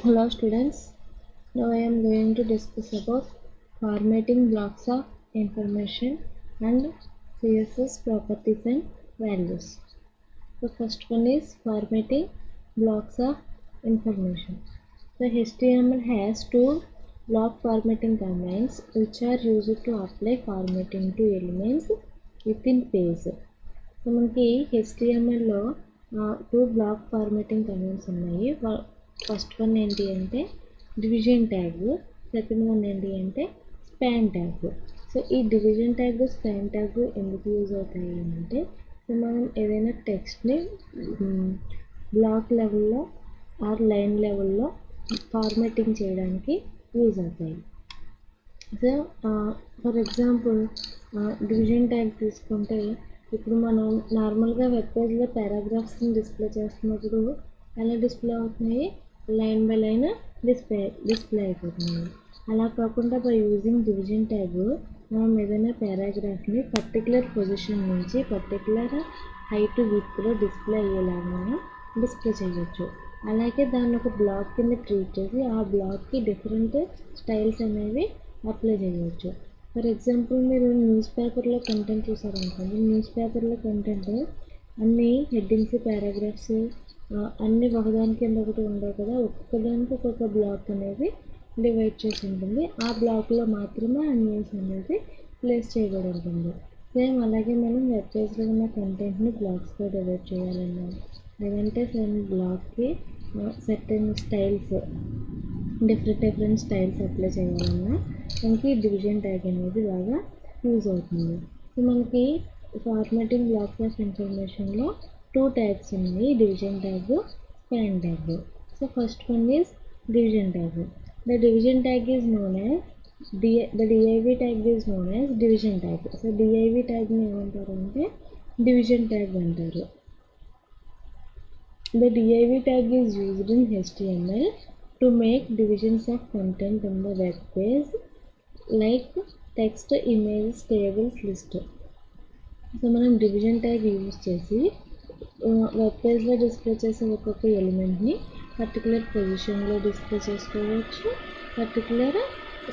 Hello students, now I am going to discuss about formatting blocks of information and CSS properties and values. The first one is formatting blocks of information. The HTML has two block formatting commands which are used to apply formatting to elements within page. So మనకి HTML two block formatting commands ఉన్నాయి. First one ఏంటి అంటే division tag, second one ఏంటి అంటే span tag. So ఈ division tag, span tag ఎందుకు use అవుతాయి అంటే, సో మనం ఏదైనా టెక్స్ట్ని బ్లాక్ లెవెల్లో ఆర్ లైన్ లెవెల్లో ఫార్మాటింగ్ చేయడానికి యూజ్ అవుతాయి. So for example division tag తీసుకుంటే, ఇప్పుడు మనం నార్మల్గా వెబ్ పేజ్లో పారాగ్రాఫ్స్ని డిస్ప్లే చేస్తున్నప్పుడు ఎలా డిస్ప్లే అవుతున్నాయి, లైన్ బై లైన్ డిస్ప్లే అయిపోతున్నాయి. అలా కాకుండా బై యూజింగ్ డివిజన్ ట్యాగ్ మనం ఏదైనా పారాగ్రాఫ్ని పర్టికులర్ పొజిషన్ నుంచి పర్టికులర్ హైట్ విడ్త్లో డిస్ప్లే అయ్యేలాగా మనం డిస్ప్లే చేయొచ్చు. అలాగే దాన్ని ఒక బ్లాక్ కింద ట్రీట్ చేసి ఆ బ్లాక్కి డిఫరెంట్ స్టైల్స్ అనేవి అప్లై చేయవచ్చు. ఫర్ ఎగ్జాంపుల్ మీరు న్యూస్ పేపర్లో కంటెంట్ చూసారనుకోండి, న్యూస్ పేపర్లో కంటెంట్ అన్ని హెడ్డింగ్స్, పారాగ్రాఫ్స్ అన్నీ ఒకదాని కింద ఒకటి ఉండవు కదా, ఒక్కొక్కదానికి ఒక్కొక్క బ్లాక్ అనేది డివైడ్ చేసి ఉంటుంది. ఆ బ్లాక్లో మాత్రమే ఆ న్యూస్ అనేది ప్లేస్ చేయబడి ఉంటుంది. సేమ్ అలాగే మనం వెబ్ పేజ్లో ఉన్న కంటెంట్ని బ్లాక్స్గా డివైడ్ చేయాలన్నా, లేదంటే సేమ్ బ్లాక్కి certain styles, different styles apply చేయాలన్నా మనకి డివిజన్ ట్యాగ్ అనేది బాగా యూజ్ అవుతుంది. సో మనకి ఫార్మాటింగ్ బ్లాక్స్ ఆఫ్ ఇన్ఫర్మేషన్లో టూ ట్యాగ్స్ ఉన్నాయి, division tag, span tag. So first one is division tag. The division tag is known as the div tag is known as division tag. So div ట్యాగ్ని ఏమంటారు అంటే division tag అంటారు. The div tag is used in HTML to make divisions of content on the web page like text, images, tables, list. So మనం division tag use చేసి web పేజ్లో display చేసే ఒక్కొక్క ఎలిమెంట్ని particular పొజిషన్లో డిస్ప్లే చేసుకోవచ్చు, particular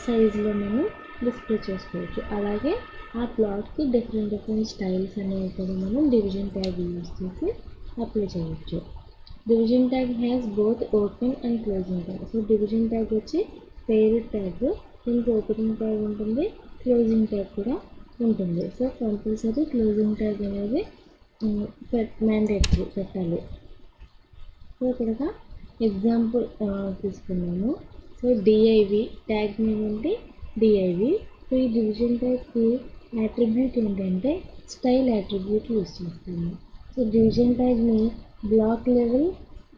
సైజులో మనం డిస్ప్లే చేసుకోవచ్చు. అలాగే ఆ ప్లాట్కి డిఫరెంట్ స్టైల్స్ అనేవి కూడా మనం డివిజన్ ట్యాగ్ యూజ్ చేసి అప్లై చేయవచ్చు. Division tag has both open and closing tag. So division tag వచ్చి పేరెడ్ ట్యాగ్, దీనికి ఓపెనింగ్ ట్యాగ్ ఉంటుంది, క్లోజింగ్ ట్యాగ్ కూడా ఉంటుంది. సో కంపల్సరీ క్లోజింగ్ ట్యాగ్ అనేది మ్యాండేటరీ పెట్టాలి. సో ఇక్కడ ఎగ్జాంపుల్ తీసుకున్నాము. సో div ట్యాగ్ నేమ్ ఏంటి, div. సో ఈ డివిజన్ ట్యాగ్కి యాట్రిబ్యూట్ ఏంటంటే స్టైల్ యాట్రిబ్యూట్ యూజ్ చేస్తాము. సో డివిజన్ ట్యాగ్ని బ్లాక్ లెవెల్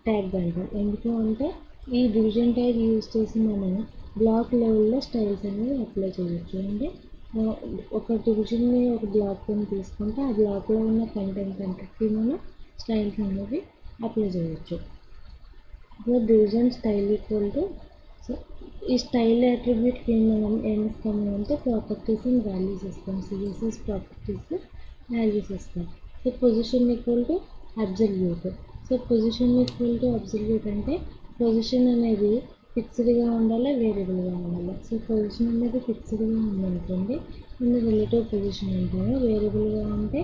ట్యాగ్ అంటాం. ఎందుకు అంటే ఈ డివిజన్ ట్యాగ్ యూజ్ చేసి మనం బ్లాక్ లెవెల్లో స్టైల్స్ అనేవి అప్లై చేయవచ్చు. అంటే ఒక డివిజన్ని ఒక బ్లాక్ కింద తీసుకుంటే ఆ బ్లాక్లో ఉన్న కంటెంట్ అంతటికి మనం స్టైల్స్ అనేవి అప్లై చేయవచ్చు. So division style equal to, so ఈ స్టైల్ అట్రిబ్యూట్కి మనం ఏం ఇస్తాము అంటే ప్రాపర్టీస్ అండ్ వాల్యూస్ ఇస్తాం. సిఎస్ఎస్ ప్రాపర్టీస్, వాల్యూస్ ఇస్తాం. So position equal to absolute. So position equal to absolute అంటే పొజిషన్ అనేది ఫిక్స్డ్గా ఉండాలి, వేరియబుల్గా ఉండాలి. సో పొజిషన్ అనేది ఫిక్స్డ్గా ఉందనుకోండి దీన్ని రిలేటివ్ పొజిషన్ అంటాము, వేరియబుల్గా ఉంటే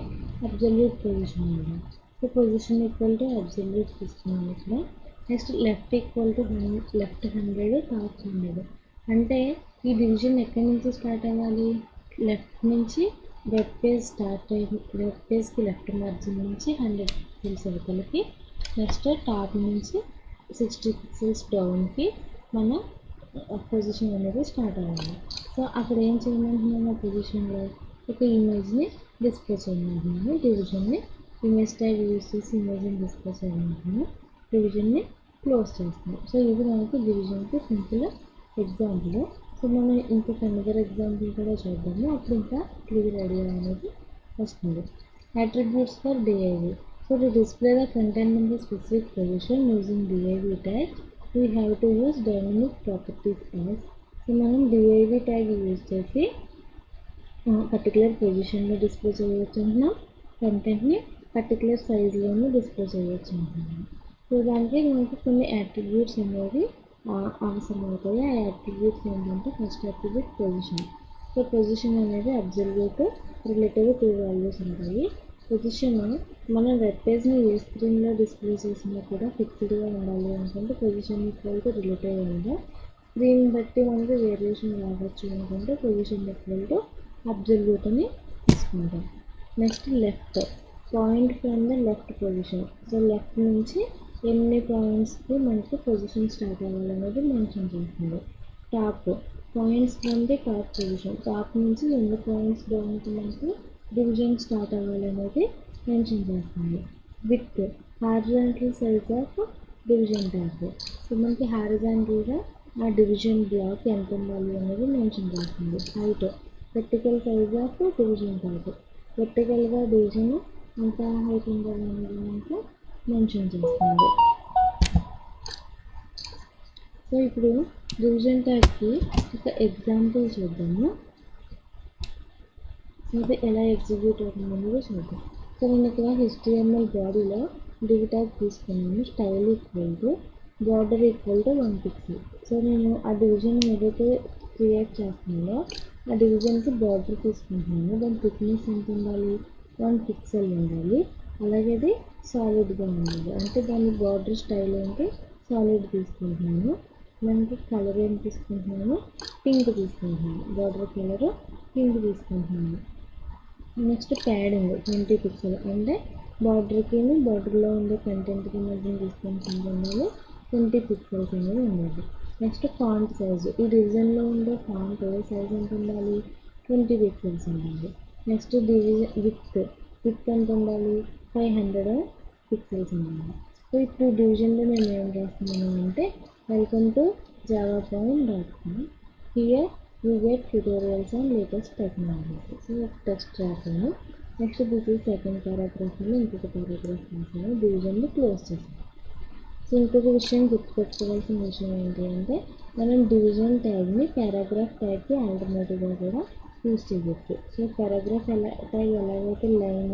అబ్జల్యూట్ పొజిషన్ అంటాం. So position equal to absolute తీసుకున్నాం ఇక్కడ. Next left equal to left 100, top 100. అంటే ఈ డివిజన్ ఎక్కడి నుంచి స్టార్ట్ అవ్వాలి, లెఫ్ట్ నుంచి వెబ్ పేజ్ స్టార్ట్ అయ్యి వెబ్ పేజ్కి లెఫ్ట్ మార్జిన్ నుంచి 100 పిక్సెల్స్ అవతలకి, నెక్స్ట్ టాప్ నుంచి 60 పిక్సెల్స్ డౌన్కి మన పొజిషన్ అనేది స్టార్ట్ అవ్వాలి. సో అక్కడ ఏం చేయమంటున్నాము, ఆ పొజిషన్లో ఒక ఇమేజ్ని డిస్ప్లే చేయమంటున్నాము. డివిజన్ని ఇమేజ్ ట్యాగ్ యూజ్ చేసి ఇమేజ్ని డిస్ప్లే చేయమంటున్నాము, డివిజన్ని క్లోజ్ చేస్తున్నాం. సో ఇది మనకి డివిజన్కి సింపుల్ ఎగ్జాంపుల్. సో మనం ఇంకొక అనదర్ ఎగ్జాంపుల్ కూడా చూద్దాము, అప్పుడు ఇంకా క్లియర్ ఐడియా అనేది వస్తుంది. Attributes for div. So to display the content in the specific position using div tag we have to use dynamic properties as. So మనం div ట్యాగ్ యూజ్ చేసి పర్టికులర్ పొజిషన్లో display చేయవచ్చు అంటున్నాం, కంటెంట్ని పర్టికులర్ సైజులోనూ డిస్ప్లే చేయవచ్చు అంటున్నాం. సో దానికి మనకి కొన్ని అట్రిబ్యూట్స్ అనేవి అవసరమవుతాయి. ఆ అట్రిబ్యూట్స్ ఏంటంటే first attribute position. So position అనేది అబ్జల్యూట్, రిలేటివ్ 2 వాల్యూస్ ఉంటాయి. పొజిషన్ మనం వెబ్ పేజ్ని ఏ స్క్రీన్లో డిస్ప్లే చేసినా కూడా ఫిక్స్డ్గా ఉండాలి అనుకుంటే పొజిషన్ ఈక్వల్ టు రిలేటివ్ ఉందా, స్క్రీన్ బట్టి మనకి వేరియేషన్ రావచ్చు అనుకుంటే పొజిషన్ ఈక్వల్ టు అబ్జల్యూట్ అని తీసుకుంటాం. Next left, point from the left position. So left నుంచి ఎన్ని పాయింట్స్కి మనకి పొజిషన్ స్టార్ట్ అవ్వాలనేది మెన్షన్ చేస్తుంది. Top, points from the top position. Top నుంచి ఎన్ని పాయింట్స్ డౌన్కి మనకి డివిజన్ స్టార్ట్ అవ్వాలనేది మెన్షన్ చేస్తుంది. With, horizontal size of division tag. So మనకి హారిజాంటల్గా ఆ డివిజన్ బ్లాక్ ఎంత ఉండాలి అనేది మెన్షన్ చేస్తుంది. Height, vertical size of division tag. వెర్టికల్గా డివిజన్ ఎంత హైట్ ఉండాలి అనేది మనకు మెన్షన్ చేస్తుంది. సో ఇప్పుడు డివిజన్ ట్యాగ్కి ఒక ఎగ్జాంపుల్ చూద్దాము. ఇది ఎలా ఎగ్జిక్యూట్ అవుతుందనేది చూద్దాం. సో నేను ఇక్కడ HTML బాడీలో డివ్ ట్యాగ్ తీసుకున్నాను. Style equal to border equal to 1 pixel. So నేను ఆ డివిజన్ ఏదైతే క్రియేట్ చేస్తున్నానో ఆ డివిజన్కి బార్డర్ తీసుకుంటున్నాను. దాని థిక్నెస్ ఎంత ఉండాలి, 1 pixel ఉండాలి. అలాగే అది సాలిడ్గా ఉండాలి. అంటే దాని బార్డర్ స్టైల్ ఏంటి, సాలిడ్ తీసుకుంటున్నాను. దానికి కలర్ ఏం తీసుకుంటున్నాను, పింక్ తీసుకుంటున్నాను. బార్డర్ కలర్ పింక్ తీసుకుంటున్నాను. నెక్స్ట్ ప్యాడింగ్ 20 pixel, అంటే బార్డర్కి బార్డర్లో ఉండే కంటెంట్కి మధ్య డిస్టెన్స్ ఎంత ఉండాలి, 20 pixels అనేది ఉండాలి. నెక్స్ట్ ఫాంట్ సైజు, ఈ డివిజన్లో ఉండే ఫాంట్ సైజ్ ఎంత ఉండాలి, 20 pixels ఉండాలి. నెక్స్ట్ విత్ ఎంత ఉండాలి, 500 pixels ఉండాలి. సో ఇప్పుడు డివిజన్లో నేను ఏం చేస్తున్నాను అంటే welcome to javapoint.com. Here you get tutorials on latest technology. So text రాసాను. Next this is second paragraph అని ఇంకొక పారాగ్రాఫ్ రాసాను. డివిజన్లో క్లోజ్ చేసాను. సో ఇంకొక విషయం గుర్తుపెట్టుకోవాల్సిన విషయం ఏంటి అంటే మనం డివిజన్ ట్యాగ్ని పారాగ్రాఫ్ ట్యాగ్కి ఆల్టర్నేటివ్గా కూడా యూజ్ చేయవచ్చు. సో పారాగ్రాఫ్ ట్యాగ్ ఎలాగైతే లైన్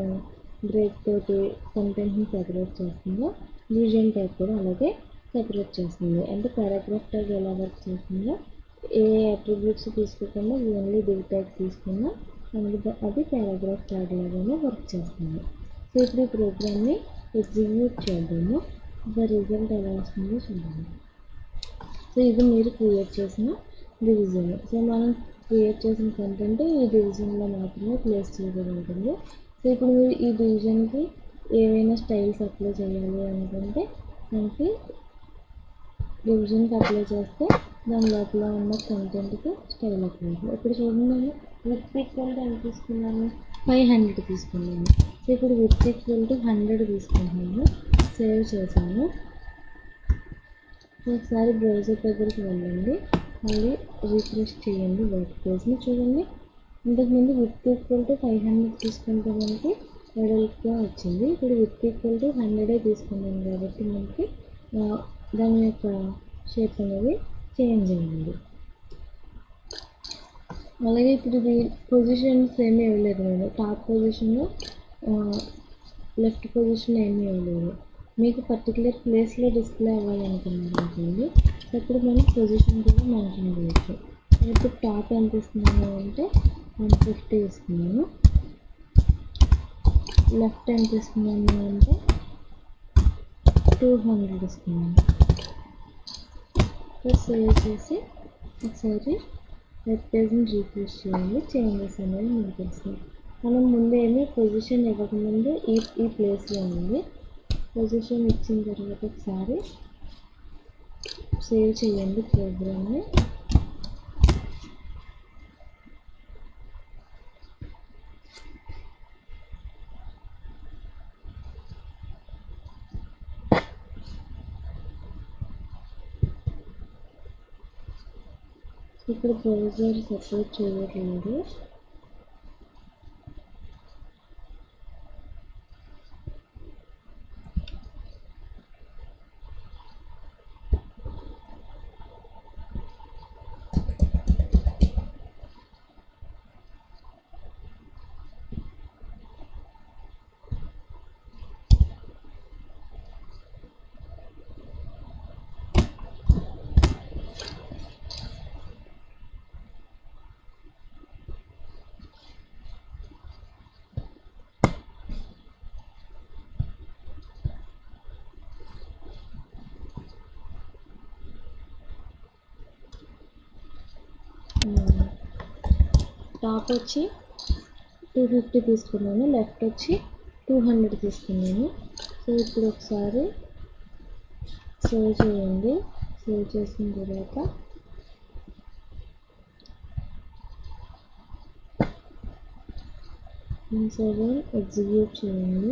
బ్రేక్ తోటి కంటెంట్ని సెపరేట్ చేస్తుందో డివిజన్ ట్యాగ్ కూడా అలాగే సెపరేట్ చేస్తుంది. అంటే పారాగ్రాఫ్ ట్యాగ్ ఎలా వర్క్ చేస్తుందో ఏ అట్రిబ్యూట్స్ తీసుకోకుండా ఓన్లీ డివ్ ట్యాగ్ తీసుకున్నా మనకి అది పారాగ్రాఫ్ ట్యాగ్ లాగానే వర్క్ చేస్తుంది. సో ఇప్పుడు ఈ ప్రోగ్రామ్ని ఎగ్జిక్యూట్ చేద్దాము. ద రిజల్ట్ ఎలా వస్తుందో చూద్దాము. సో ఇది మీరు క్రియేట్ చేసిన డివిజన్. సో మనం క్రియేట్ చేసిన కంటెంట్ ఈ డివిజన్లో మాత్రమే ప్లేస్ చేయబడి ఉంటుంది. సో ఇప్పుడు మీరు ఈ డివిజన్కి ఏవైనా స్టైల్స్ అప్లై చేయాలి అనుకుంటే మనకి డివిజన్కి అప్లై చేస్తే దాని లోపల ఉన్న కంటెంట్కి స్టైల్ అప్లై అవుతుంది. ఇప్పుడు చూడండి, నేను విత్ ఈక్వల్ టు ఎంత తీసుకున్నాను, 500 తీసుకున్నాను. సో ఇప్పుడు విత్ ఈక్వల్ టు 100 తీసుకుంటున్నాను. సేవ్ చేశాను. ఒకసారి బ్రౌజర్ దగ్గరికి వెళ్ళండి, మళ్ళీ రిఫ్రెష్ చేయండి వెబ్ పేజ్ని. చూడండి, ఇంతకుముందు విత్ ఈక్వల్ టు 500 తీసుకుంటే మనకి వెడల్పుగా వచ్చింది. ఇప్పుడు విత్ ఈక్వల్ టు 100 తీసుకున్నాను కాబట్టి మనకి దాని యొక్క షేప్ అనేది చేంజ్ అయ్యింది. అలాగే ఇప్పుడు ఇది పొజిషన్స్ ఏమీ ఇవ్వలేదు. నేను టాప్ పొజిషన్, లెఫ్ట్ పొజిషన్ ఏమీ ఇవ్వలేదు. మీకు పర్టికులర్ ప్లేస్లో డిస్ప్లే అవ్వాలనుకున్నారు అనుకోండి, అప్పుడు మనం పొజిషన్ కూడా మెన్షన్ చేయొచ్చు. ఇప్పుడు టాప్ ఎంత ఇస్తున్నాను అంటే 150 ఇస్తున్నాను. లెఫ్ట్ ఎంత ఇస్తున్నాను అంటే 200 ఇస్తున్నాను. సేవ్ చేసి ఒకసారి వెబ్ పేజ్ని రీఫ్రెష్ చేయండి. చేంజెస్ అనేది మీకు తెలుస్తుంది. మనం ముందేమీ పొజిషన్ ఇవ్వకముందు ఈ ప్లేస్లో ఉంది. పొజిషన్ ఇచ్చిన తర్వాత ఒకసారి సేవ్ చేయండి ప్రోగ్రామ్ని. ఇక్కడ బ్రౌజర్ సపోర్ట్ చేయట్లేదు. టాప్ వచ్చి 250 తీసుకున్నాను, లెఫ్ట్ వచ్చి 200 తీసుకున్నాను. సో ఇప్పుడు ఒకసారి సేవ్ చేయండి. సేవ్ చేసిన తర్వాత ఎగ్జిక్యూట్ చేయండి.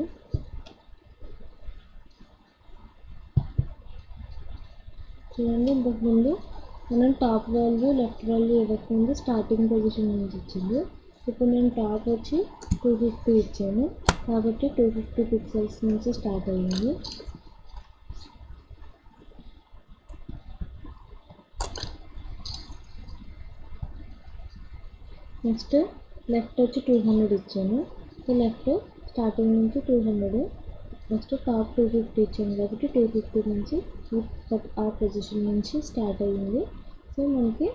చూడండి, ఇంతకుముందు మనం టాప్ వాల్యూ లెఫ్ట్ వాల్యూ ఇవ్వకముందు స్టార్టింగ్ పొజిషన్ నుంచి ఇచ్చింది. ఇప్పుడు నేను టాప్ వచ్చి 250 ఇచ్చాను కాబట్టి 250 పిక్సెల్స్ నుంచి స్టార్ట్ అయ్యింది. నెక్స్ట్ లెఫ్ట్ వచ్చి 200 ఇచ్చాను. సో లెఫ్ట్ స్టార్టింగ్ నుంచి 200. నెక్స్ట్ టాప్ 250 ఇచ్చాను కాబట్టి 250 నుంచి ఆ పొజిషన్ నుంచి స్టార్ట్ అయ్యింది. సో మనకి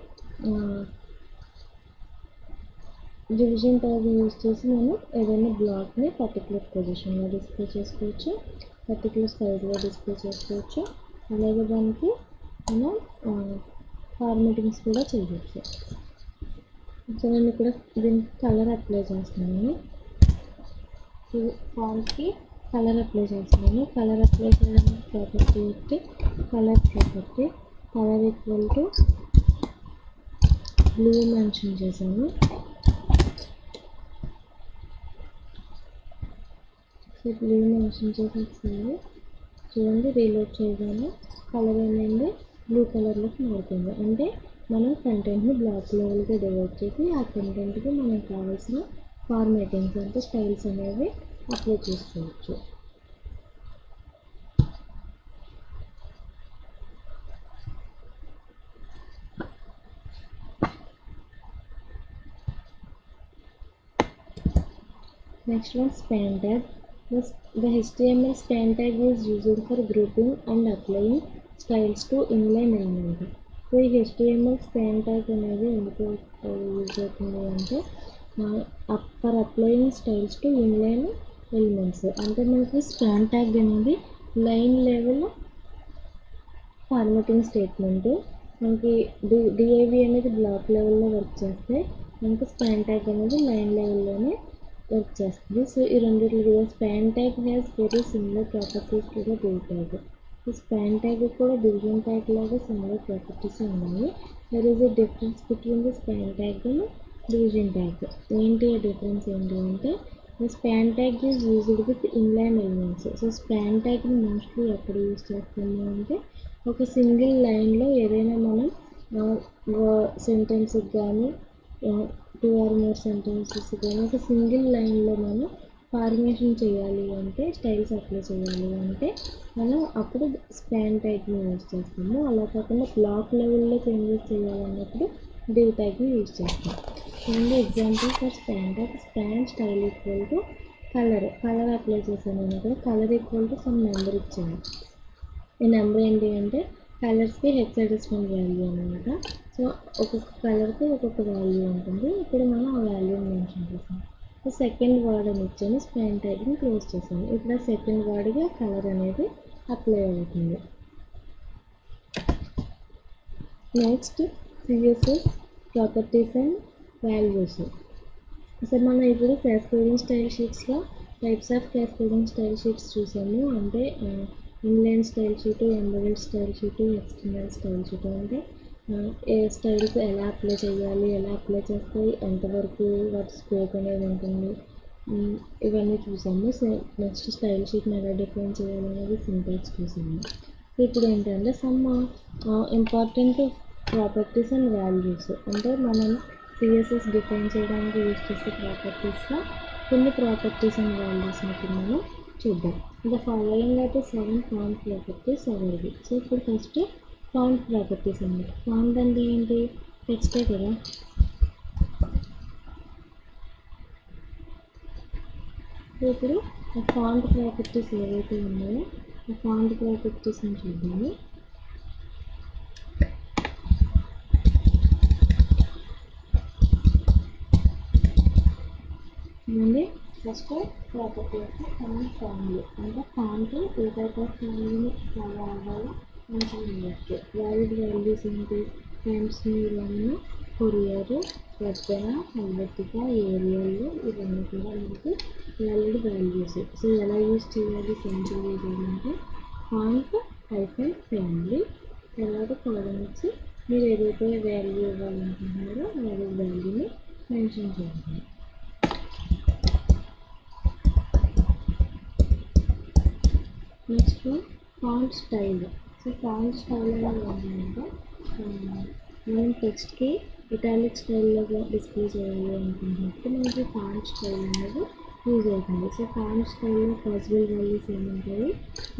డివిజన్ ట్యాగ్ యూజ్ చేసి మనం ఏదైనా బ్లాక్ని పర్టికులర్ పొజిషన్లో డిస్ప్లే చేసుకోవచ్చు, పర్టికులర్ సైజ్లో డిస్ప్లే చేసుకోవచ్చు. అలాగే దానికి మనం ఫార్మాటింగ్స్ కూడా చేయవచ్చు. సో నేను ఇక్కడ దీనికి కలర్ అప్లై చేస్తున్నాను. ఫాంట్కి కలర్ అప్లై చేస్తున్నాను. కలర్ అప్లై చేయడానికి ప్రాపర్టీ పెట్టి colour property colour equal to blue mention చేశాను. సో బ్లూ మెన్షన్ చేసి ఒకసారి చూడండి, రీలోడ్ చేయగానే కలర్ అనేది బ్లూ కలర్లోకి మారుతుంది. అంటే మనం కంటెంట్ని బ్లాక్ లెవెల్గా డివైడ్ చేసి ఆ కంటెంట్కి మనకు కావాల్సిన ఫార్మాటింగ్స్ అంటే స్టైల్స్ అనేవి అప్లై చేసుకోవచ్చు. Next one, span tag. The HTML span tag is used for grouping and applying styles to inline element. So ఈ HTML span tag అనేది ఎందుకు యూజ్ అవుతుంది అంటే for applying styles to inline elements. అంటే మనకి span tag అనేది line level formatting statement. మనకి DIV అనేది బ్లాక్ లెవెల్లో వర్క్ చేస్తే మనకి స్పాన్ ట్యాగ్ అనేది లైన్ లెవెల్లోనే వర్క్ చేస్తుంది. సో ఈ రెండింటిలో కూడా span tag has very similar properties to the div tag. ఈ స్పాన్ ట్యాగ్ కూడా డివిజన్ ట్యాగ్ లాగా సిమిలర్ ప్రాపర్టీస్ ఉన్నాయి. There is a difference between the span tag and division tag. ఏంటి ఆ డిఫరెన్స్ ఏంటి అంటే span tag is used with inline elements. So span ట్యాగ్ని mostly ఎక్కడ యూజ్ చేస్తాము అంటే ఒక సింగిల్ లైన్లో ఏదైనా మనం సెంటెన్స్కి కానీ 2 or more సెంటెన్సెస్ కానీ ఒక సింగిల్ లైన్లో మనం ఫార్మేషన్ చేయాలి అంటే స్టైల్స్ అప్లై చేయాలి అంటే మనం అప్పుడు స్పాన్ ట్యాగ్ని యూజ్ చేస్తాము. అలా కాకుండా బ్లాక్ లెవెల్లో చేంజెస్ చేయాలన్నప్పుడు డివ్ ట్యాగ్ని యూజ్ చేస్తాం. Only example for span tag, span style equal to colour apply చేసాను. నేను ఇక్కడ colour equal to some number ఇచ్చాను. ఈ నెంబర్ ఏంటి అంటే కలర్స్కి హెక్సాడెసిమల్ వాల్యూ అనమాట. సో ఒక్కొక్క కలర్కి ఒక్కొక్క వాల్యూ ఉంటుంది. ఇప్పుడు మనం ఆ వాల్యూని మెన్షన్ చేసాం. సో సెకండ్ వర్డ్ అని ఇచ్చాను, స్పాన్ ట్యాగ్ని క్లోజ్ చేసాను. ఇప్పుడు ఆ సెకండ్ వర్డ్కి ఆ కలర్ అనేది అప్లై అవుతుంది. Next CSS properties and values. So మనం ఇప్పుడు క్యాస్కేడింగ్ స్టైల్ షీట్స్లో types of cascading style sheets చూసాము. అంటే inline style sheet, embedded style sheet, external style sheet. అంటే ఏ స్టైల్స్ ఎలా అప్లై చేయాలి, ఎలా అప్లై చేస్తే ఎంతవరకు వాటి స్కోప్ అనేది ఉంటుంది, ఇవన్నీ చూసాము. నెక్స్ట్ స్టైల్ షీట్ని ఎలా డిఫైన్ చేయాలనేది సింటాక్స్ చూసాము. ఇప్పుడు ఏంటంటే some important properties and values. అంటే మనం సిఎస్ఎస్ డిఫైన్ చేయడానికి యూజ్ చేసే ప్రాపర్టీస్లో కొన్ని ప్రాపర్టీస్ అండ్ వాల్యూస్ని ఇప్పుడు మనం చూద్దాం. ద ఫాలోయింగ్ అయితే 7 ఫాంట్ ప్రాపర్టీస్ అవైలబుల్. సో ఇప్పుడు ఫస్ట్ ఫాంట్ ప్రాపర్టీస్ అన్నమాట. ఫాంట్ అంటే ఏంటి? టెక్స్టే కదా. సో ఇప్పుడు ఆ ఫాంట్ ప్రాపర్టీస్ ఏవైతే ఉన్నాయో ఆ ఫాంట్ ప్రాపర్టీస్ని చూద్దాము. ఫస్ట్ ప్రాపర్టీ యొక్క ఫాంట్ ఫ్యామిలీ. అంటే ఫాంట్ ఏ టైప్ ఆఫ్ ఫ్యామిలీని ఫాలో అవ్వాలో మంచిగా ఉండొచ్చు. వ్యాలిడ్ వాల్యూస్ ఏంటి, టైమ్స్ న్యూ లైన్, కొరియర్, పెద్దన, హెల్వెటికా, ఏరియల్ ఇవన్నీ కూడా మనకి వ్యాలిడ్ వాల్యూస్. సో ఎలా యూజ్ చేయాలి సింపుల్ యూజ్ అంటే ఫాంట్ హైఫన్ ఫ్యామిలీ తర్వాత కాలం ఇచ్చి మీరు ఏదైతే వాల్యూ ఇవ్వాలనుకుంటున్నారో అదే వాల్యూని మెన్షన్ చేయాలి. Next font style. So font style అనేది ఏంటంటే మనం టెక్స్ట్కి ఇటాలిక్ స్టైల్లో డిస్ప్లే చేయాలి అనుకుంటున్నప్పుడు మనకి ఫాంట్ స్టైల్ అనేది యూజ్ అవుతుంది. సో ఫాంట్ స్టైల్లో పాసిబుల్ వాల్యూస్ ఏముంటాయి,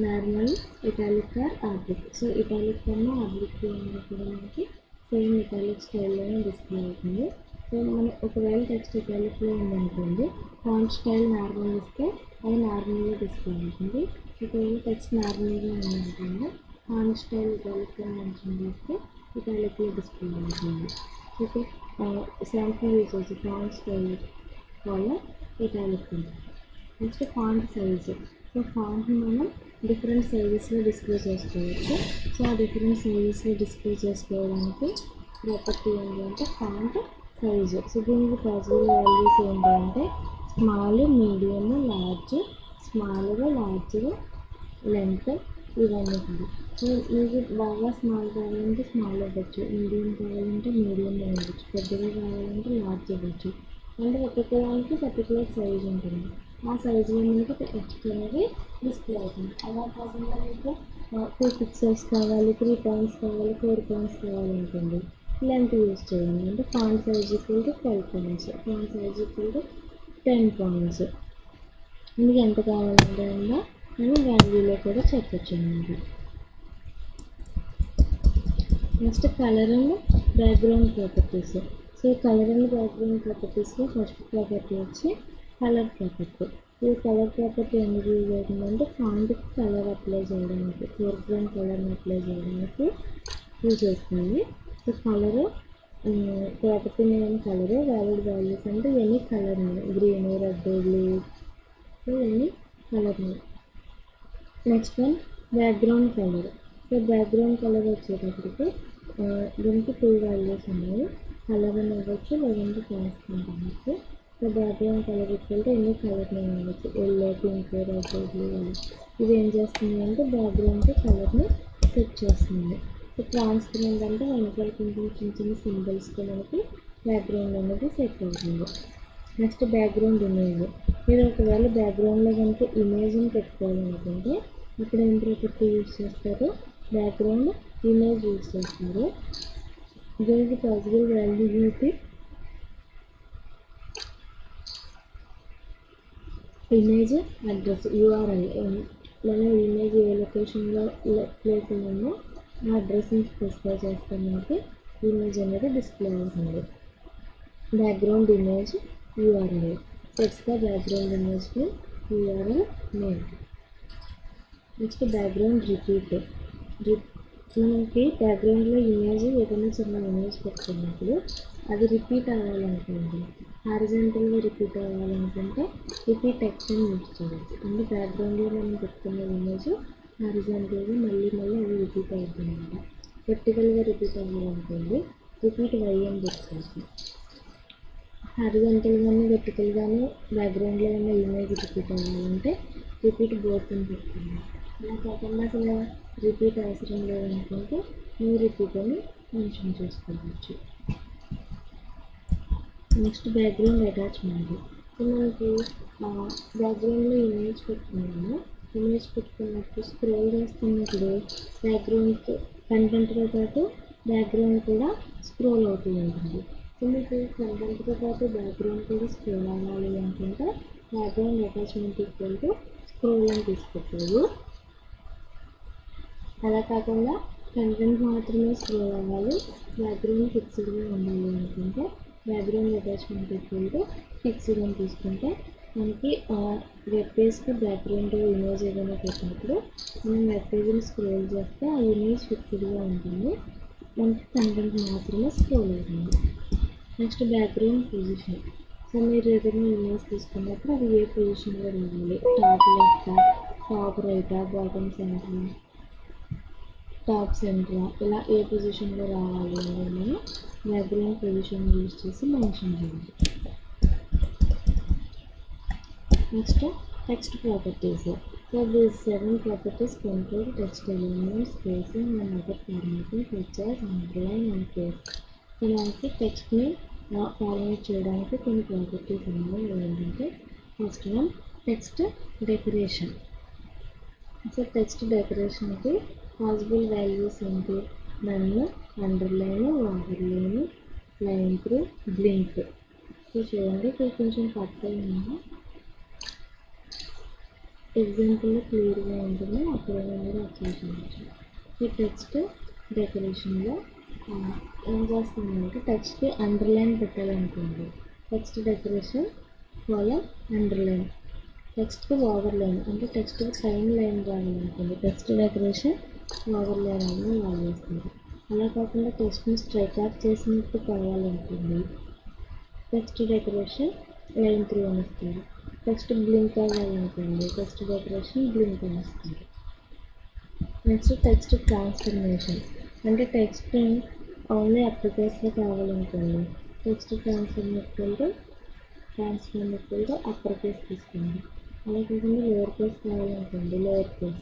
normal, italic or oblique. So italic కన్నా ఆబ్లిక్ ఉన్నప్పుడు మనకి సేమ్ ఇటాలిక్ స్టైల్లోనే డిస్ప్లే అవుతుంది. సో మనం ఒకవేళ టెక్స్ట్ ఇటాలిక్లో ఉందనుకోండి, ఫాంట్ స్టైల్ నార్మల్ ఇస్తే అది నార్మల్గా డిస్ప్లే అవుతుంది. ఒకవేళ టెక్స్ట్ నార్మల్గా ఉందనుకోండి, ఫాంట్ స్టైల్ ఇటాలిక్గా మెన్షన్ చేస్తే ఇటాలిక్లో డిస్ప్లే అవుతుంది. Okay, sample uses font style వల్ల ఇటాలిక్ ఉంటుంది. Next font size. సో ఫాంట్ని మనం డిఫరెంట్ సైజెస్లో డిస్ప్లే చేసుకోవచ్చు. సో ఆ డిఫరెంట్ సైజెస్లో డిస్ప్లే చేసుకోవడానికి ప్రాపర్టీ ఏంటంటే ఫాంట్ సైజు. సో దీనికి పాసిబుల్ వాల్యూస్ ఏంటంటే స్మాల్, మీడియం, లార్జ్, స్మాల్గా, లార్జ్గా, లెంత్ ఇవన్నీ కూడా. సో మీకు బాగా స్మాల్ కావాలంటే స్మాల్ ఇవ్వచ్చు, మీడియం కావాలంటే మీడియం ఇవ్వచ్చు, పెద్దగా కావాలంటే లార్జ్ ఇవ్వచ్చు. అంటే ఒక్కొక్కదానికి పర్టికులర్ సైజ్ ఉంటుంది. ఆ సైజులో మనకి టెక్స్ట్ అనేది డిస్ప్లే అవుతుంది. అలా కాకుండా మీకు 2 పిక్సెల్స్ కావాలి, 3 పాయింట్స్ కావాలి, 4 పాయింట్స్ కావాలనుకోండి, లెంత్ యూజ్ చేయండి. అంటే font size equal to 12 points, font size equal to 10 points. మీకు ఎంత కావాలంటే ఉందో మనం వాల్యూలో కూడా చెప్పచ్చు అన్నమాట. Next colour and background properties. So colour and background ప్రాపర్టీస్లో ఫస్ట్ ప్రాపర్టీ వచ్చి కలర్ ప్రాపర్టీ. ఈ కలర్ ప్రాపర్టీ ఎందుకు యూజ్ అవుతుందంటే ఫాంట్కి కలర్ అప్లై చేయడానికి, ఫోర్గ్రౌండ్ కలర్ని అప్లై చేయడానికి యూజ్ అవుతుంది. So colour property name colour, valid values అంటే any colour name, green, red, blue, so any colour name. Next one background colour. So background colour వచ్చేటప్పటికి దీనికి 2 వాల్యూస్ ఉన్నాయి, కలర్ అని అవ్వచ్చు లేదంటే ట్రాన్స్పరెంట్ అవ్వచ్చు. సో బ్యాక్గ్రౌండ్ కలర్ ఈక్వల్ ఎన్ని colour name అవ్వచ్చు, ఎల్లో, పింక్, రెడ్, బ్లూ అని. ఇది ఏం చేస్తుంది అంటే బ్యాక్గ్రౌండ్కి కలర్ని సెట్ చేస్తుంది. సో ట్రాన్స్పరెంట్ అంటే వెనకాల కొంచెం చిన్న చిన్న సింబల్స్తో మనకి బ్యాక్గ్రౌండ్ అనేది సెట్ అవుతుంది. Next background image. మీరు ఒకవేళ బ్యాక్గ్రౌండ్లో కనుక ఇమేజ్ని పెట్టుకోవాలనుకుంటే అక్కడ ఏం ప్రాపర్టీ యూజ్ చేస్తారు, బ్యాక్గ్రౌండ్ ఇమేజ్ యూజ్ చేస్తారు. దీనికి possible value UP image address, URL. మనం ఇమేజ్ ఏ లొకేషన్లో ప్లేస్ అయ్యిందో ఆ అడ్రస్ని స్పెసిఫై చేస్తే మనకి ఇమేజ్ అనేది డిస్ప్లే అవుతుంది. Background image URL sets the background ఇమేజ్కి URL name. Next background repeat. మనకి బ్యాక్గ్రౌండ్లో ఇమేజ్ ఏదైనా చిన్న ఇమేజ్ పెట్టుకున్నప్పుడు అది రిపీట్ అవ్వాలనుకోండి, హారిజాంటల్గా రిపీట్ అవ్వాలనుకుంటే రిపీట్ యాక్షన్ యూజ్ చేయవచ్చు. అంటే బ్యాక్గ్రౌండ్లో మనం పెట్టుకున్న ఇమేజ్ హారిజాంటల్గా మళ్ళీ మళ్ళీ అది రిపీట్ అవుతుంది అనమాట. వర్టికల్గా రిపీట్ అవ్వాలనుకోండి రిపీట్ వై అని పెట్టుకోవచ్చు. హారిజాంటల్గానే వర్టికల్గానే బ్యాక్గ్రౌండ్లో ఉన్న ఇమేజ్ రిపీట్ అవ్వాలంటే రిపీట్ బోత్ అని పెట్టుకోండి. అలా కాకుండా అసలు రిపీట్ అవసరం లేదనుకుంటే నో రిపీట్ అని మెన్షన్ చేసుకోవచ్చు. Next background attachment. మనకి బ్యాక్గ్రౌండ్లో ఇమేజ్ పెట్టుకున్నాము, ఇమేజ్ పెట్టుకున్నప్పుడు స్క్రోల్ చేస్తున్నప్పుడు బ్యాక్గ్రౌండ్ కంటెంట్తో పాటు బ్యాక్గ్రౌండ్ కూడా స్క్రోల్ అవుతూ ఉంటుంది. సో మీకు కంటెంట్తో పాటు బ్యాక్గ్రౌండ్ కూడా స్క్రోల్ అవ్వాలి అనుకుంటే background attachment equal to scroll అని తీసుకొచ్చారు. అలా కాకుండా కంటెంట్ మాత్రమే స్క్రోల్ అవ్వాలి, బ్యాక్గ్రౌండ్ ఫిక్స్డ్గా ఉండాలి అనుకుంటే background attachment equal to fixed అని తీసుకుంటే మనకి వెబ్ పేజ్కి బ్యాక్గ్రౌండ్ ఇమేజ్ ఏదైనా పెట్టినప్పుడు మనం వెబ్ పేజ్ని స్క్రోల్ చేస్తే ఆ ఇమేజ్ ఫిక్స్డ్గా ఉంటుంది, మనకి కంటెంట్ మాత్రమే స్క్రోల్ అవుతుంది. Next background position. సో మీరు ఏదైనా ఇమేజ్ తీసుకున్నప్పుడు అది ఏ పొజిషన్లో రావాలి, టాప్ లెఫ్ట్, టాప్ రైటా, బాటమ్ సెంటర్, టాప్ సెంటర్ ఇలా ఏ పొజిషన్లో రావాలి అనేది మనం బ్యాక్గ్రౌండ్ పొజిషన్ యూజ్ చేసి మెన్షన్ చేయాలి. Next text properties. So these 7 properties control text alignment, spacing and other formatting features underline and paste. So మనకి టెక్స్ట్ని ఫార్మేట్ చేయడానికి కొన్ని ప్రాపర్టీస్ ఉన్నాయి. ఏంటంటే first one text decoration. So text డెకరేషన్కి పాసిబుల్ వాల్యూస్ ఏంటి? None, underline, overline, line through, blink. So చూడండి ఇక్కడ కొంచెం పక్కన ఉంది, ఎగ్జాంపుల్లో క్లియర్గా ఉంటుంది, అక్కడ మీరు అబ్జర్వ్ చేయవచ్చు. ఈ టెక్స్ట్ డెకరేషన్లో ఏం చేస్తుందంటే టెక్స్ట్కి అండర్లైన్ పెట్టాలనుకోండి, టెక్స్ట్ డెకరేషన్ కాలమ్ అండర్లైన్. టెక్స్ట్కి ఓవర్లైన్ అంటే టెక్స్ట్కి పైన లైన్ రావాలనుకోండి, టెక్స్ట్ డెకరేషన్ ఓవర్లైన్ అని వాడేస్తుంది. అలా కాకుండా టెక్స్ట్ని స్ట్రైక్ అవుట్ చేసినట్టు కావాలనుకోండి, టెక్స్ట్ డెకరేషన్ లైన్ త్రూ అని ఇస్తారు. టెక్స్ట్ బ్లింక్ అవ్వాలనుకోండి, టెక్స్ట్ డెకరేషన్ బ్లింక్ అని ఇస్తారు. నెక్స్ట్ టెక్స్ట్ ట్రాన్స్ఫర్మేషన్ అంటే టెక్స్ట్ ఓన్లీ అప్పర్కేస్లో కావాలనుకోండి, టెక్స్ట్ ట్రాన్స్ఫర్మేషన్ అప్పర్ కేస్ తీసుకోండి. అలా కాకుండా లోవర్ కేస్ కావాలనుకోండి, లోవర్ కేస్.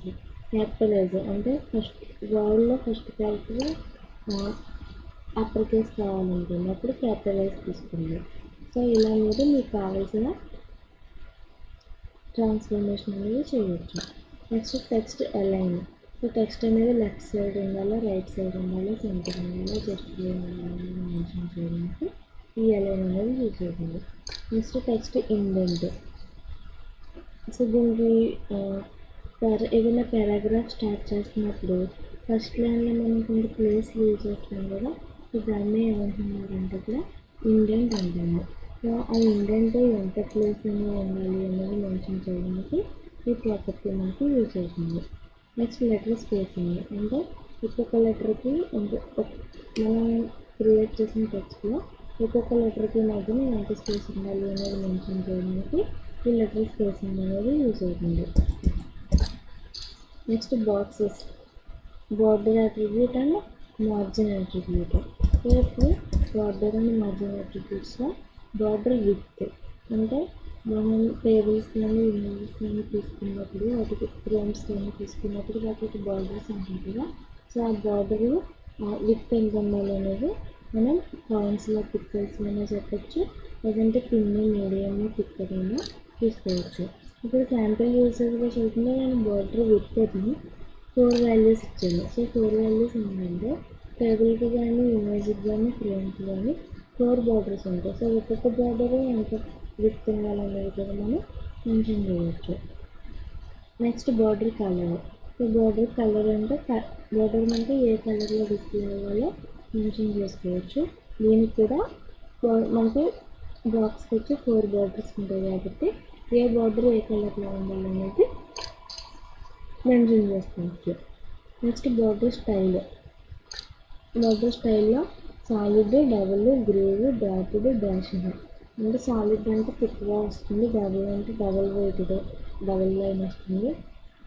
క్యాపిటలైజ్ అంటే ఫస్ట్ వర్డ్లో ఫస్ట్ క్యారెక్టర్ అప్పర్ కేస్ కావాలనుకోండి, అప్పుడు క్యాపిటలైజ్ తీసుకోండి. సో ఇలా మీరు మీకు కావాల్సిన ట్రాన్స్ఫర్మేషన్ అనేది చేయవచ్చు. Next text align. So text అనేది లెఫ్ట్ సైడ్ ఉండాలా, రైట్ సైడ్ ఉండాలా, సెంటర్ ఉండాలా, జస్ట్ ఉండాలి మెన్షన్ చేయడానికి ఈ అలైన్ అనేది యూజ్ అవుతుంది. Next text indent. సో దీనికి ఏదైనా పారాగ్రాఫ్ స్టార్ట్ చేస్తున్నప్పుడు ఫస్ట్ లైన్లో మనం కొంత ప్లేస్ యూజ్ చేస్తాం కదా, సో దాన్ని ఏమంటున్నారంటే ఇక్కడ ఇండెంట్ అంటాము. సో ఆ ఇండెంట్ ఎంత ప్లేస్ అనేది ఉండాలి అనేది మెన్షన్ చేయడానికి ఈ ప్రాపర్టీ మనకి యూజ్ అవుతుంది. నెక్స్ట్ లెటర్ స్పేసింగ్ అంటే ఒక్కొక్క లెటర్కి మనం క్రియేట్ చేసిన టెక్స్ట్లో ఒక్కొక్క లెటర్కి మధ్యన ఎంత స్పేస్ ఉండాలి అనేది మెన్షన్ చేయడానికి ఈ లెటర్ స్పేసింగ్ అనేది యూజ్ అవుతుంది. Next boxes, border attribute and margin attribute. So ఇప్పుడు బార్డర్ అండ్ మార్జిన్ అట్రిబ్యూట్స్లో బార్డర్ విడ్త్ అంటే మనం టేబుల్స్ కానీ ఇమేజెస్ కానీ తీసుకున్నప్పుడు వాటికి ఫ్రేమ్స్ కానీ తీసుకున్నప్పుడు వాటికి బార్డర్స్ ఉంటాయి కదా, సో ఆ బార్డర్ విడ్త్ ఎంత ఉండాలి అనేది మనం పాయింట్స్లో పిక్చర్స్లోనే చెప్పచ్చు, లేదంటే పిన్ని మీడియం పిక్చర్ అయినా తీసుకోవచ్చు. ఇప్పుడు శాంపుల్ యూజెస్గా చూసుకుంటే నేను బార్డర్ విడ్త్ అని 4 వాల్యూస్ ఇచ్చాను. సో 4 వాల్యూస్ ఏంటంటే టేబుల్కి కానీ ఇమేజ్కి కానీ ఫ్రేమ్కి కానీ 4 బార్డర్స్ ఉంటాయి. సో ఒక్కొక్క బార్డర్ ఎంత విడ్త్ ఉండాలనేది కూడా మనం మెన్షన్ చేయవచ్చు. Next border colour. So border colour అంటే బార్డర్ అంటే ఏ కలర్లో డిస్ప్లే అవ్వాలో మెన్షన్ చేసుకోవచ్చు. దీనికి కూడా మనకి బాక్స్కి వచ్చి 4 బార్డర్స్ ఉంటాయి కాబట్టి ఏ బార్డర్ ఏ కలర్లో ఉండాలనేది మెన్షన్ చేసుకోవచ్చు. Next border style. బార్డర్ స్టైల్లో solid, double, grave, dotted, dashed. అంటే సాలిడ్ అంటే థిక్గా వస్తుంది, డబుల్ అంటే డబుల్ వెయిటెడ్ డబుల్ లైన్ వస్తుంది.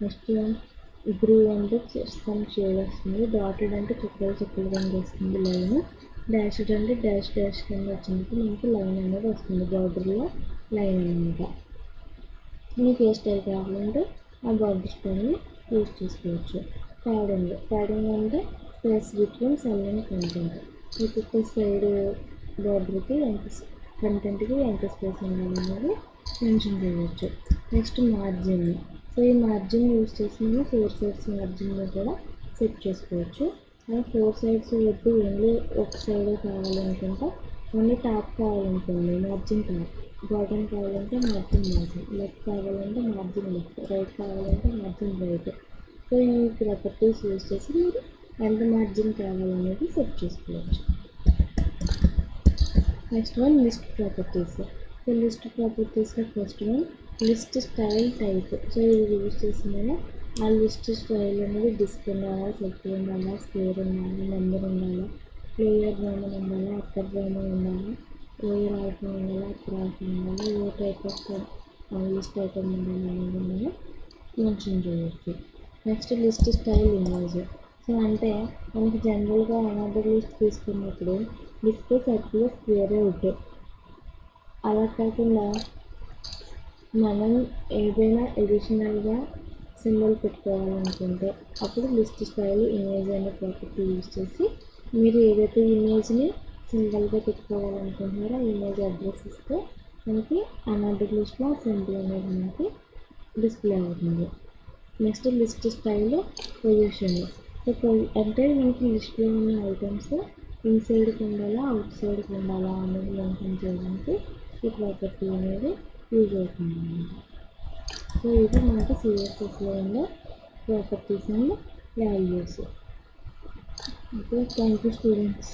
నెక్స్ట్ గ్రేవ్ అంటే సమ్ షేడ్ వస్తుంది, డాటెడ్ అంటే చుక్కలు చుక్కలు కింద వస్తుంది లైన్, డాష్డ్ అంటే డాష్ డాష్ కింద వచ్చినప్పుడు మనకి లైన్ అనేది వస్తుంది, బార్డర్లో లైన్ అనమాట. మీకు ఏ స్టైల్ కావాలంటే ఆ బార్డర్ స్టైల్ని యూజ్ చేసుకోవచ్చు. ప్యాడింగ్ అంటే space between cell and content. ఒక్కొక్క సైడ్ బార్డర్కి కంటెంట్కి ఎంత స్పేస్ ఉండాలనేది మెన్షన్ చేయవచ్చు. Next margin. సో ఈ మార్జిన్ యూజ్ చేసి మనం 4 సైడ్స్ మార్జిన్ని కూడా సెట్ చేసుకోవచ్చు. అలా 4 సైడ్స్ వద్దు, ఓన్లీ ఒక సైడ్ కావాలనుకుంటే ఓన్లీ టాప్ కావాలనుకోండి మార్జిన్ టాప్, బాటమ్ కావాలంటే మార్జిన్ బాటమ్, లెఫ్ట్ కావాలంటే మార్జిన్ లెఫ్ట్, రైట్ కావాలంటే మార్జిన్ రైట్. సో ఈ ప్రాపర్టీస్ యూజ్ చేసి మీరు ఎంత మార్జిన్ కావాలనేది సెట్ చేసుకోవచ్చు. Next one list properties. So list ప్రాపర్టీస్లో first one list style type. So ఇది యూజ్ చేసి మనం ఆ లిస్ట్ స్టైల్ అనేది డిస్క్ ఉండాలా, సెట్ ఉండాలా, స్క్వేర్ ఉండాలా, నెంబర్ ఉండాలా, ప్లేయర్ రోమన్ ఉండాలా, అప్పర్ రోమన్ ఉండాలా, లోయర్ ఆల్ఫా ఉండాలా, అప్పర్ ఆల్ఫా ఉండాలా, ఏ టైప్ ఆఫ్ లిస్ట్ ఐటమ్ ఉండాలి అనేది మనం మెన్షన్ చేయవచ్చు. Next list style image. So అంటే మనకి జనరల్గా అనార్డర్ లిస్ట్ తీసుకున్నప్పుడు డిస్ప్లే సర్కిల్ స్క్వేర్ అవుట్. అలా కాకుండా మనం ఏదైనా ఎడిషనల్గా సింబల్ పెట్టుకోవాలనుకుంటే అప్పుడు లిస్ట్ స్టైల్ ఇమేజ్ అనే ప్రాపర్టీ యూజ్ చేసి మీరు ఏదైతే ఇమేజ్ని సింబల్గా పెట్టుకోవాలనుకుంటున్నారో ఆ ఇమేజ్ అడ్రస్ ఇస్తే మనకి అనార్డర్ లిస్ట్లో ఆ సింబల్ అనేది మనకి డిస్ప్లే అవుతుంది. Next list style position. So అంటే మనకి లిస్ట్లో ఉన్న ఐటమ్స్ ఇన్సైడ్కి ఉండాలా అవుట్ సైడ్కి ఉండాలా అనేది మెన్షన్ చేయడానికి ఈ ప్రాపర్టీ అనేది యూజ్ అవుతుంది అన్నమాట. సో ఇది మనకి సిఎస్ఎస్లో ఉండే properties and values. Okay, thank you students.